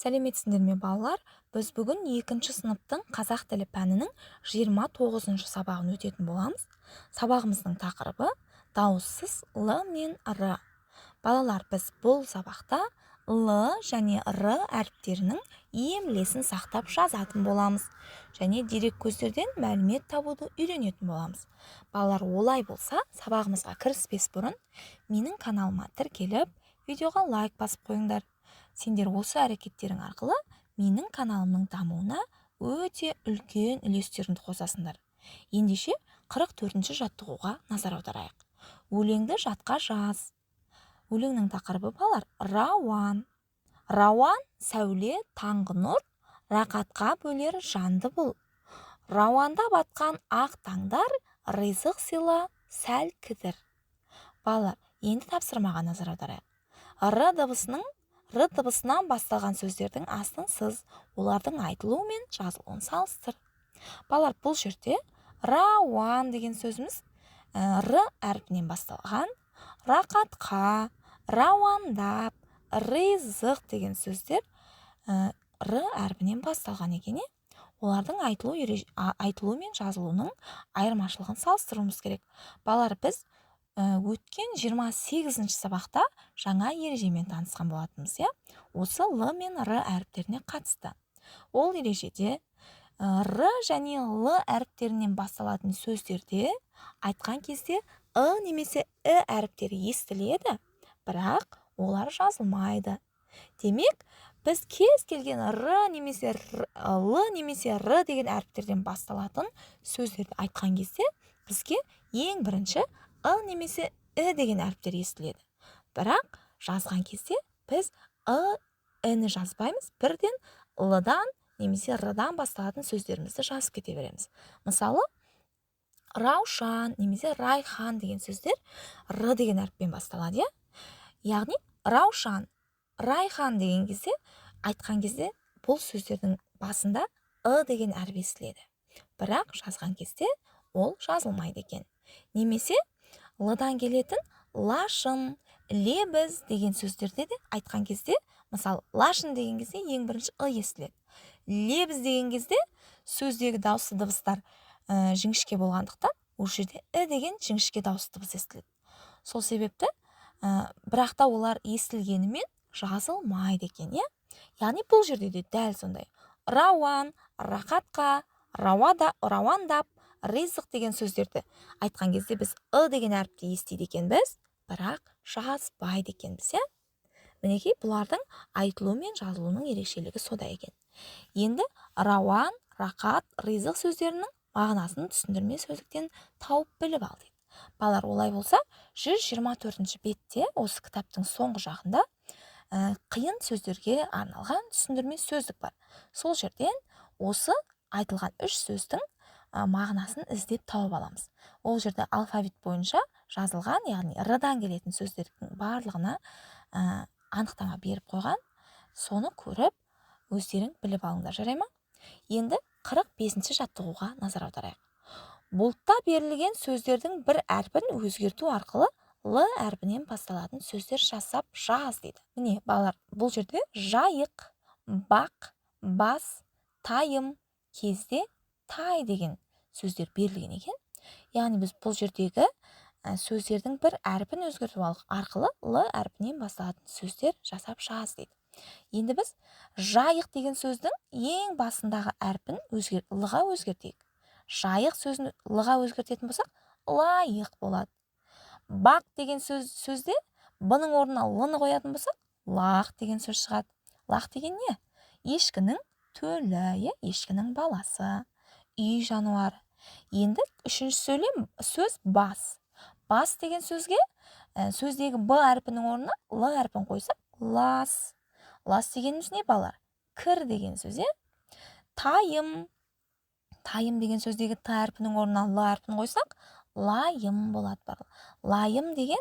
Сәлеметсіңдер ме балалар? Біз бүгін 2-ші сыныптың қазақ тілі пәнінің 29-ші сабағын өтетін боламыз. Сабағымыздың тақырыбы дауыссыз л мен р. Балалар, біз бұл сабақта л және р әріптерінің емлесін сақтап жазатын боламыз. Және дерек көздерден мәлімет табуды үйренетін боламыз. Балалар, олай болса, сабағымызға кіріспес бұрын менің каналыма тіркеліп, видеоға лайк басып қойыңдар. Сендер осы әрекеттерің арқылы менің каналымның дамуына өте үлкен үлестеріңді қосасыңдар. Ендеше 44-ші жаттығуға назар аударайық. Өлеңді жатқа жаз. Өлеңнің тақырыбы балалар рауан. Рауан сәуле таңғы нұр, рақатқа бөлер жанды бұл. Рауанда батқан ақ таңдар, ризық сыйла сәл кідір. Балалар, енді тапсырмаға назар аударайық. Р дыбысынан басталған сөздердің астын сыз, олардың айтылуы мен жазылуын салыстыр. Балалар, бұл жерде рауан деген сөзіміз р әрпінен басталған, рақатқа, рауандап, ризық деген сөздер р әрпінен басталған екен. Олардың айтылуы мен жазылуының айырмашылығын салыстыруымыз керек. Балалар, біз өткен 28-ші сабақта жаңа ережемен танысқан болатынбыз. Осы л мен р әріптеріне қатысты. Ол ережеде р және л әріптерінен басталатын сөздерде айтқан кезде немесе әріптері естіледі, бірақ олар жазылмайды. Демек, біз кез келген р немесе л немесе р деген әріптерден басталатын сөздерді айтқан кезде бізге ең бірінші немесе деген әріптер естіледі. Бірақ жазған кезде біз ні жазбаймыз, бірден лдан немесе рдан басталатын сөздерімізді жазып кете береміз. Мысалы, раушан немесе райхан деген сөздер р деген әріппен басталады. Яғни, раушан, райхан деген кезде, айтқан кезде бұл сөздердің басында деген әріп естіледі. Бірақ жазған кезде ол жазылмайды екен. Немесе лдан келетін лашын, лебіз деген сөздерде де айтқан кезде, мысалы, лашын деген кезде ең бірінші естіледі. Лебіз деген кезде сөздегі дауысты дыбыстар жіңішке болғандықтан, ол жерде деген жіңішке дауысты дыбыс естіледі. Сол себепті бірақ та олар естілгенімен жазылмайды екен. Яғни бұл жерде де дәл сондай. Рауан, рақатқа, рауандап, ризық деген сөздерді айтқан кезде біз деген әріпті естиді екенбіз, бірақ жазбайды екенбіз. Мінекей, бұлардың айтылуы мен жазылуының ерекшелігі сода екен. Енді рауан, рақат, ризық сөздерінің мағынасын түсіндірме сөздіктен тауып біліп ал дейді. Балалар, олай болса, 124-ші бетте осы кітаптың соңғы жағында қиын сөздерге арналған түсіндірме сөздік бар. Сол жерден осы айтылған 3 сөздің мағынасын іздеп тауып аламыз. Ол жерде алфавит бойынша жазылған, яғни рдан келетін сөздердің барлығына анықтама беріп қойған. Соны көріп, өздерің біліп алыңдар, жарай ма? Енді 45-ші жаттығуға назар аударайық. Бұлтта берілген сөздердің бір әрпін өзгерту арқылы л әрпінен басталатын сөздер жасап жаз дейді. Міне, балалар, бұл жерде жайық, бақ, бас, тайым, кезде, тай деген сөздер берілген екен. Яғни біз бұл жердегі сөздердің бір әрпін өзгерту арқылы л әрпінен басталатын сөздер жасап жаз дейді. Енді біз жайық деген сөздің ең басындағы әрпін лға өзгертейік. Жайық сөзін лға өзгертетін болсақ, лайық болады. Бақ деген сөзде бұның орнына лны қоятын болсақ, лақ деген сөз шығады. Лақ деген не? Ешкінің төлі, ешкінің баласы, үй жануары. Енді үшінші сөз бас. Бас деген сөзге сөздегі б әрпінің орнына л әрпін қойсақ, лас. Лас дегеніміз не, балалар? Кір деген сөз. Тайым. Тайым деген сөздегі т әрпінің орнына л әрпін қойсақ, лайым болады. Лайым деген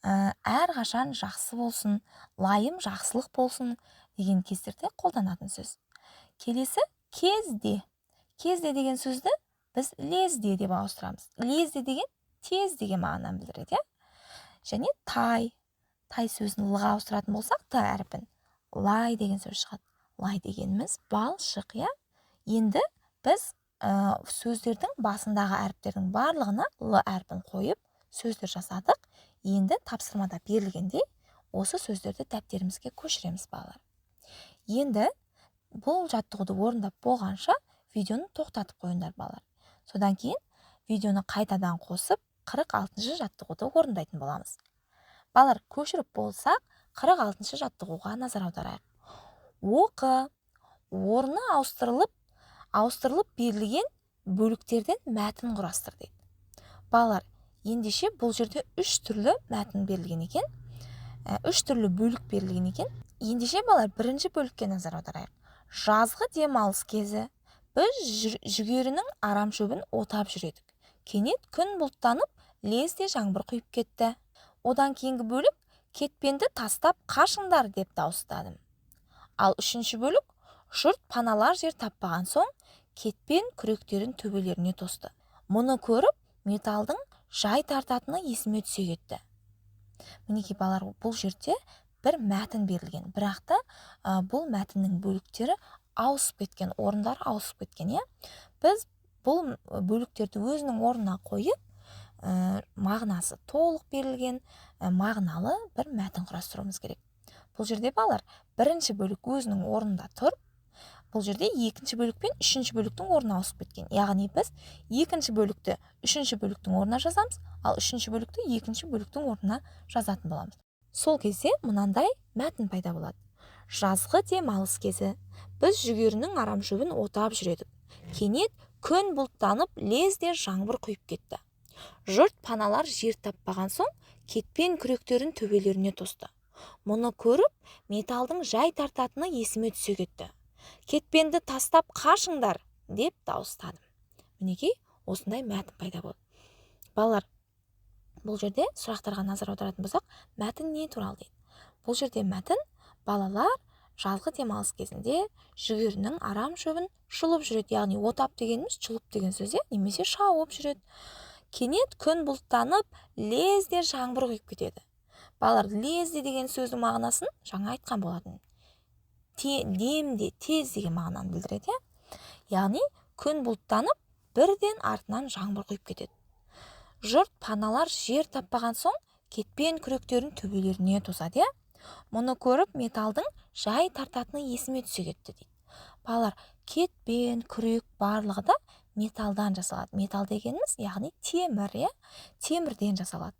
әрқашан жақсы болсын, лайым жақсылық болсын деген кездерде қолданатын сөз. Келесі кезде. Кезде деген сөзді біз лезде деп ауыстырамыз. Лезде деген тез деген мағынаны білдіреді. Және тай сөзін лға ауыстыратын болсақ, т әрпін лай деген сөз шығады. лай дегеніміз балшық, иә. Енді біз сөздердің басындағы әріптердің барлығына л әрпін қойып сөздер жасадық. Енді тапсырмада берілгендей осы сөздерді дәптерімізге көшіреміз, балалар. Енді бұл жаттығуды орындап болғанша видеоны тоқтатып қойыңдар, балалар. Содан кейін видеоны қайтадан қосып 46-шы жаттығуды орындайтын боламыз. Балалар, көшіріп болсақ, 46-шы жаттығуға назар аударайық. Оқы, орны ауыстырылып берілген бөліктерден мәтін құрастыр дейді. Балалар, ендеше бұл жерде 3 түрлі мәтін берілген екен. 3 түрлі бөлік берілген екен. Ендеше балалар, бірінші бөлікке назар аударайық. Жазғы демалыс кезі біз жүгерінің арамшөбін отап жүредік. Кенет күн бұлттанып, лезде жаңбыр құйып кетті. Одан кейінгі бөлік кетпенді тастап қашыңдар деп дауыстадым. Ал үшінші бөлік жұрт паналар жер таппаған соң кетпен күректерін төбелеріне тосты. Мұны көріп, металдың жай тартатыны есіме түсе кетті. Мінекей балалар, бұл жерде бір мәтін берілген, бірақ та бұл мәтіннің бөліктері ауысып кеткен, орындар ауысып кеткен, иә. Біз бұл бөліктерді өзінің орнына қойып, мағынасы толық берілген, мағыналы бір мәтін құрастыруымыз керек. Бұл жерде балалар, бірінші бөлік өзінің орнында тұр. Бұл жерде екінші бөлік пен үшінші бөліктің орны ауысып кеткен. Яғни біз екінші бөлікті үшінші бөліктің орнына жазамыз, ал үшінші бөлікті екінші бөліктің орнына жазатын боламыз. Сол кезде мынандай мәтін пайда болады. Жазғы демалыс кезі біз жүгерінің арамшөбін отап жүредік. Кенет күн бұлттанып, лезде жаңбыр құйып кетті. Жұрт паналар жер таппаған соң кетпен күректерін төбелеріне тосты. Мұны көріп, металдың жай тартатыны есіме түсе кетті. Кетпенді тастап қашыңдар деп дауыстадым. Мінекей, осындай мәтін пайда болды. Балалар, бұл жерде сұрақтарға назар аударатын болсақ, мәтін не туралы дейді? Бұл жерде мәтін балалар жазғы демалыс кезінде жүгерінің арамшөбін шұлып жүреді. Яғни отап дегеніміз шұлып деген сөз, немесе шауып жүреді. Кенет күн бұлттанып, лезде жаңбыр құйып кетеді. Балалар, лезде деген сөздің мағынасын жаңа айтқан болатын. Демде, тез деген мағынаны білдіреді. Яғни күн бұлттанып, бірден артынан жаңбыр құйып кетеді. Жұрт паналар жер таппаған соң кетпен күректерін төбелеріне тосады. Мұны көріп, металдың жай тартатыны есіме түсе кетті дейді. Балалар, кетпен, күрек барлығы да металдан жасалады. Метал дегеніміз, яғни темір, темірден жасалады.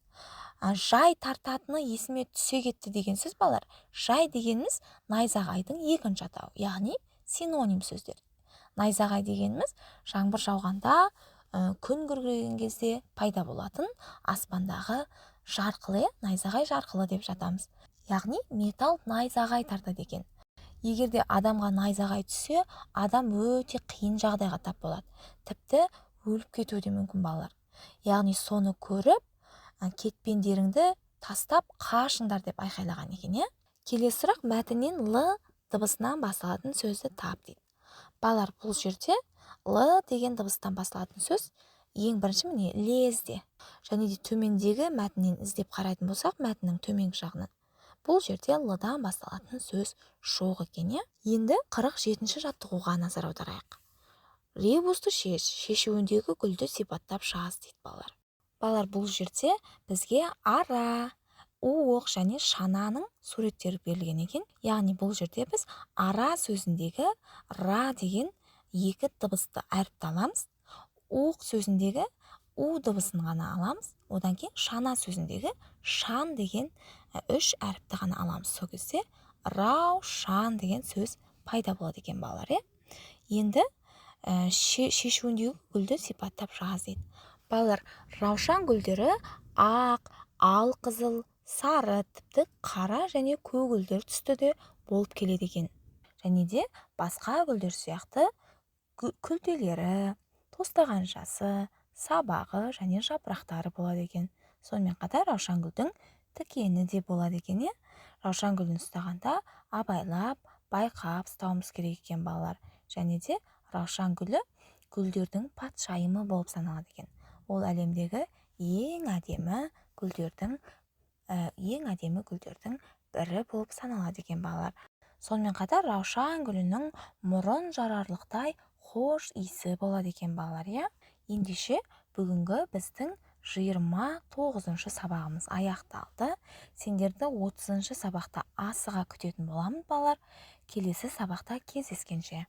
Жай тартатыны есіме түсе кетті деген сөз, балалар, жай дегеніміз найзағайдың екінші атауы, яғни синоним сөздер. Найзағай дегеніміз жаңбыр жауғанда, күн күркіреген кезде пайда болатын аспандағы жарқылы, найзағай жарқылы деп жатамыз. Яғни металл найзағай тартады екен. Егерде адамға найзағай түссе, адам өте қиын жағдайға тап болады. Тіпті өліп кетуі де мүмкін, балалар. Яғни соны көріп, кетпендеріңді тастап қашыңдар деп айқайлаған екен. Келесі сұрақ, мәтіннен л дыбысынан басталатын сөзді тап дейді. Балалар, бұл жерде л деген дыбыстан басталатын сөз ең бірінші міне лезде. Және де төмендегі мәтіннен іздеп қарайтын болсақ, мәтіннің төменгі жағынан бұл жерде л-дан басталатын сөз жоқ екен. Енді 47-ші жаттығуға назар аударайық. Ребусты шешуіндегі гүлді сипаттап жаз дейді балалар. Балалар, бұл жерде бізге ара, оқ және шананың суреттері берілген екен. Яғни бұл жерде біз ара сөзіндегі ра деген екі дыбысты әріпті аламыз. Оқ сөзіндегі у дыбысын ғана аламыз. Одан кейін шана сөзіндегі шан деген 3 әріпті ғана аламыз. Сол кезде рау, шан деген сөз пайда болады екен, балалар. Енді шешуіндегі гүлді сипаттап жаз дейді. Балалар, раушан гүлдері ақ, ал қызыл, сары, тіпті қара және көк гүлдер түсті де болып келеді екен. Және де басқа гүлдер сияқты күлтелері, тостаған жасы, сабағы және жапырақтары болады екен. Сонымен қатар раушан гүлдің тікені де болады екен. Раушан гүлін ұстағанда абайлап, байқап ұстауымыз керек екен, балалар. Және де раушан гүлі гүлдердің патшайымы болып саналады екен. Ол әлемдегі ең әдемі гүлдердің бірі болып саналады екен, балалар. сонымен қатар раушан гүлінің мұрын жарарлықтай хош иісі болады екен балалар, иә. Ендеше бүгінгі біздің 29-шы сабағымыз аяқталды. Сендерді 30-шы сабақта асыға күтетін боламын балалар. Келесі сабақта кездескенше.